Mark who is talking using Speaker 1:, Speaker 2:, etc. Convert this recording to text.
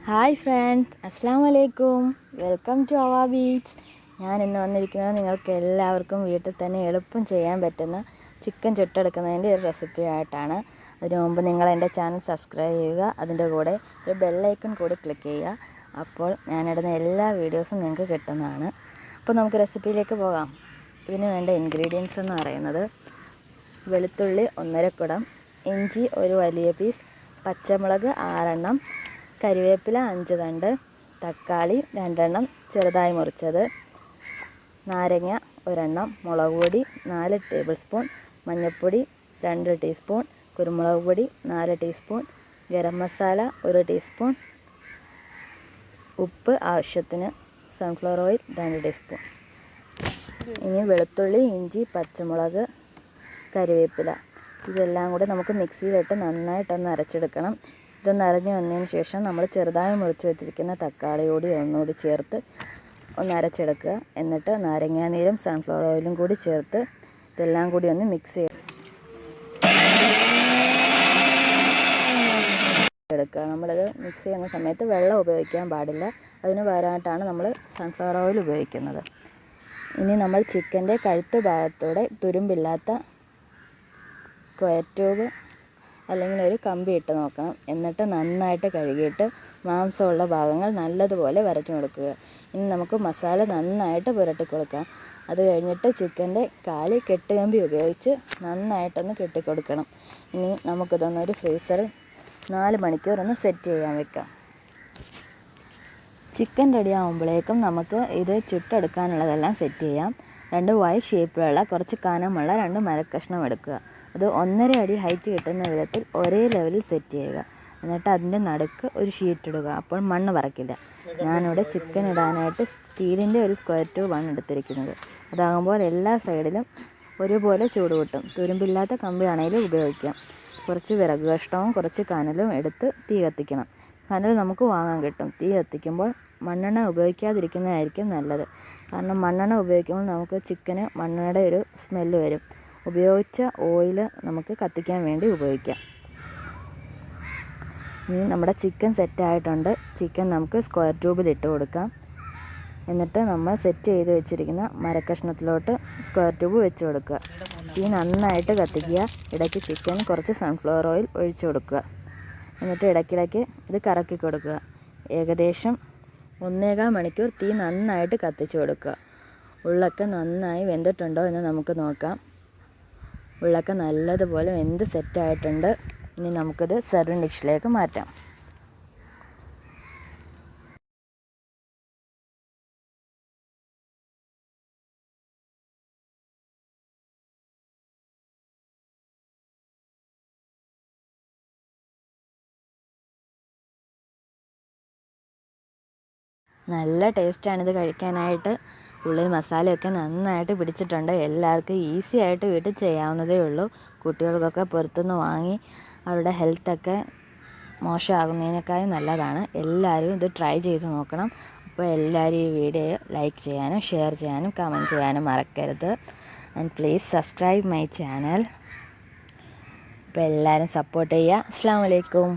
Speaker 1: Hi friends, അസ്സാം വലൈക്കും. Welcome to അവ ബീറ്റ്സ്. ഞാൻ ഇന്ന് വന്നിരിക്കുന്നത് നിങ്ങൾക്ക് എല്ലാവർക്കും വീട്ടിൽ തന്നെ എളുപ്പം ചെയ്യാൻ പറ്റുന്ന ചിക്കൻ ചുട്ടെടുക്കുന്നതിൻ്റെ ഒരു റെസിപ്പി ആയിട്ടാണ്. അതിനു മുമ്പ് നിങ്ങൾ എൻ്റെ ചാനൽ സബ്സ്ക്രൈബ് ചെയ്യുക. അതിൻ്റെ കൂടെ ഒരു ബെല്ലൈക്കൺ കൂടി ക്ലിക്ക് ചെയ്യുക. അപ്പോൾ ഞാനിടുന്ന എല്ലാ വീഡിയോസും നിങ്ങൾക്ക് കിട്ടുന്നതാണ്. അപ്പോൾ നമുക്ക് റെസിപ്പിയിലേക്ക് പോകാം. ഇതിന് വേണ്ട ഇൻഗ്രീഡിയൻസ് എന്ന് പറയുന്നത് വെളുത്തുള്ളി 1.5 കുടം, ഇഞ്ചി ഒരു വലിയ പീസ്, പച്ചമുളക് 6 എണ്ണം, കരിവേപ്പില 5 തണ്ട്, തക്കാളി 2 എണ്ണം ചെറുതായി മുറിച്ചത്, നാരങ്ങ 1 എണ്ണം, മുളക് പൊടി 4 ടേബിൾ സ്പൂൺ, മഞ്ഞൾപ്പൊടി 2 ടീസ്പൂൺ, കുരുമുളക് പൊടി 4 ടീസ്പൂൺ, ഗരം മസാല 1 ടീസ്പൂൺ, ഉപ്പ് ആവശ്യത്തിന്, സൺഫ്ലവർ ഓയിൽ 2 ടീസ്പൂൺ. ഇനി വെളുത്തുള്ളി, ഇഞ്ചി, പച്ചമുളക്, കരിവേപ്പില ഇതെല്ലാം കൂടി നമുക്ക് മിക്സിയിലിട്ട് നന്നായിട്ടൊന്ന് അരച്ചെടുക്കണം. ഇതൊന്ന് അരഞ്ഞ് വന്നതിന് ശേഷം നമ്മൾ ചെറുതായി മുറിച്ച് വെച്ചിരിക്കുന്ന തക്കാളി കൂടി ഒന്നുകൂടി ചേർത്ത് ഒന്ന് അരച്ചെടുക്കുക. എന്നിട്ട് നാരങ്ങാനീരും സൺഫ്ലവർ ഓയിലും കൂടി ചേർത്ത് ഇതെല്ലാം കൂടി ഒന്ന് മിക്സ് ചെയ്തെടുക്കുക. നമ്മളിത് മിക്സ് ചെയ്യുന്ന സമയത്ത് വെള്ളം ഉപയോഗിക്കാൻ പാടില്ല. അതിന് പകരമായിട്ടാണ് നമ്മൾ സൺഫ്ലവർ ഓയിൽ ഉപയോഗിക്കുന്നത്. ഇനി നമ്മൾ ചിക്കൻ്റെ കഴുത്ത് ഭാഗത്തൂടെ തുരുമ്പില്ലാത്ത സ്ക്വയർ ട്യൂബ് അല്ലെങ്കിൽ ഒരു കമ്പി ഇട്ട് നോക്കണം. എന്നിട്ട് നന്നായിട്ട് കഴുകിയിട്ട് മാംസമുള്ള ഭാഗങ്ങൾ നല്ലതുപോലെ വരച്ചു കൊടുക്കുക. ഇനി നമുക്ക് മസാല നന്നായിട്ട് പുരട്ടി കൊടുക്കാം. അത് കഴിഞ്ഞിട്ട് ചിക്കൻ്റെ കാല് കെട്ടുകമ്പി ഉപയോഗിച്ച് നന്നായിട്ടൊന്ന് കെട്ടിക്കൊടുക്കണം. ഇനി നമുക്കിതൊന്നൊരു ഫ്രീസറിൽ 4 മണിക്കൂർ ഒന്ന് സെറ്റ് ചെയ്യാൻ വെക്കാം. ചിക്കൻ റെഡി ആകുമ്പോഴേക്കും നമുക്ക് ഇത് ചുട്ടെടുക്കാനുള്ളതെല്ലാം സെറ്റ് ചെയ്യാം. 2 വൈ ഷേപ്പിലുള്ള കുറച്ച് കനമുള്ള 2 മരക്കഷ്ണം എടുക്കുക. അത് 1.5 അടി ഹൈറ്റ് കിട്ടുന്ന വിധത്തിൽ ഒരേ ലെവലിൽ സെറ്റ് ചെയ്യുക. എന്നിട്ട് അതിൻ്റെ നടുക്ക് ഒരു ഷീറ്റ് ഇടുക. അപ്പോൾ മണ്ണ് പറക്കില്ല. ഞാനിവിടെ ചിക്കൻ ഇടാനായിട്ട് സ്റ്റീലിൻ്റെ ഒരു സ്ക്വയർ ട്യൂബാണ് എടുത്തിരിക്കുന്നത്. അതാകുമ്പോൾ എല്ലാ സൈഡിലും ഒരുപോലെ ചൂട് കിട്ടും. തുരുമ്പില്ലാത്ത കമ്പിയാണെങ്കിലും ഉപയോഗിക്കാം. കുറച്ച് വിറക് കഷ്ണവും കുറച്ച് കനലും എടുത്ത് തീ കത്തിക്കണം. കനൽ നമുക്ക് വാങ്ങാൻ കിട്ടും. തീ കത്തിക്കുമ്പോൾ മണ്ണെണ്ണ ഉപയോഗിക്കാതിരിക്കുന്നതായിരിക്കും നല്ലത്. കാരണം മണ്ണെണ്ണ ഉപയോഗിക്കുമ്പോൾ നമുക്ക് ചിക്കന് മണ്ണെണ്ണയുടെ ഒരു സ്മെല്ല് വരും. ഉപയോഗിച്ച ഓയിൽ നമുക്ക് കത്തിക്കാൻ വേണ്ടി ഉപയോഗിക്കാം. ഇനി നമ്മുടെ ചിക്കൻ സെറ്റായിട്ടുണ്ട്. ചിക്കൻ നമുക്ക് സ്ക്വയർ ട്യൂബിൽ ഇട്ട് കൊടുക്കാം. എന്നിട്ട് നമ്മൾ സെറ്റ് ചെയ്ത് വെച്ചിരിക്കുന്ന മരക്കഷ്ണത്തിലോട്ട് സ്ക്വയർ ട്യൂബ് വെച്ച് കൊടുക്കുക. തീ നന്നായിട്ട് കത്തിക്കുക. ഇടയ്ക്ക് ചിക്കൻ കുറച്ച് സൺഫ്ലവർ ഓയിൽ ഒഴിച്ചു കൊടുക്കുക. എന്നിട്ട് ഇടയ്ക്കിടയ്ക്ക് ഇത് കറക്കി കൊടുക്കുക. ഏകദേശം 1.25 മണിക്കൂർ തീ നന്നായിട്ട് കത്തിച്ചു കൊടുക്കുക. ഉള്ളൊക്കെ നന്നായി വെന്തിട്ടുണ്ടോ എന്ന് നമുക്ക് നോക്കാം. ഉള്ളൊക്കെ നല്ലതുപോലെ വെന്ത് സെറ്റായിട്ടുണ്ട്. ഇനി നമുക്കിത് സെർവിങ് ഡിഷിലേക്ക് മാറ്റാം. നല്ല ടേസ്റ്റാണിത് കഴിക്കാനായിട്ട്. ഉള്ളിൽ മസാലയൊക്കെ നന്നായിട്ട് പിടിച്ചിട്ടുണ്ട്. എല്ലാവർക്കും ഈസി ആയിട്ട് വീട്ടിൽ ചെയ്യാവുന്നതേ ഉള്ളൂ. കുട്ടികൾക്കൊക്കെ പുറത്തുനിന്ന് വാങ്ങി അവരുടെ ഹെൽത്തൊക്കെ മോശമാകുന്നതിനേക്കാളും നല്ലതാണ്. എല്ലാവരും ഇത് ട്രൈ ചെയ്ത് നോക്കണം. അപ്പോൾ എല്ലാവരും ഈ വീഡിയോ ലൈക്ക് ചെയ്യാനും ഷെയർ ചെയ്യാനും കമൻറ്റ് ചെയ്യാനും മറക്കരുത്. And please subscribe my channel. അപ്പോൾ എല്ലാവരും സപ്പോർട്ട് ചെയ്യുക. അസ്സലാമു അലൈക്കും.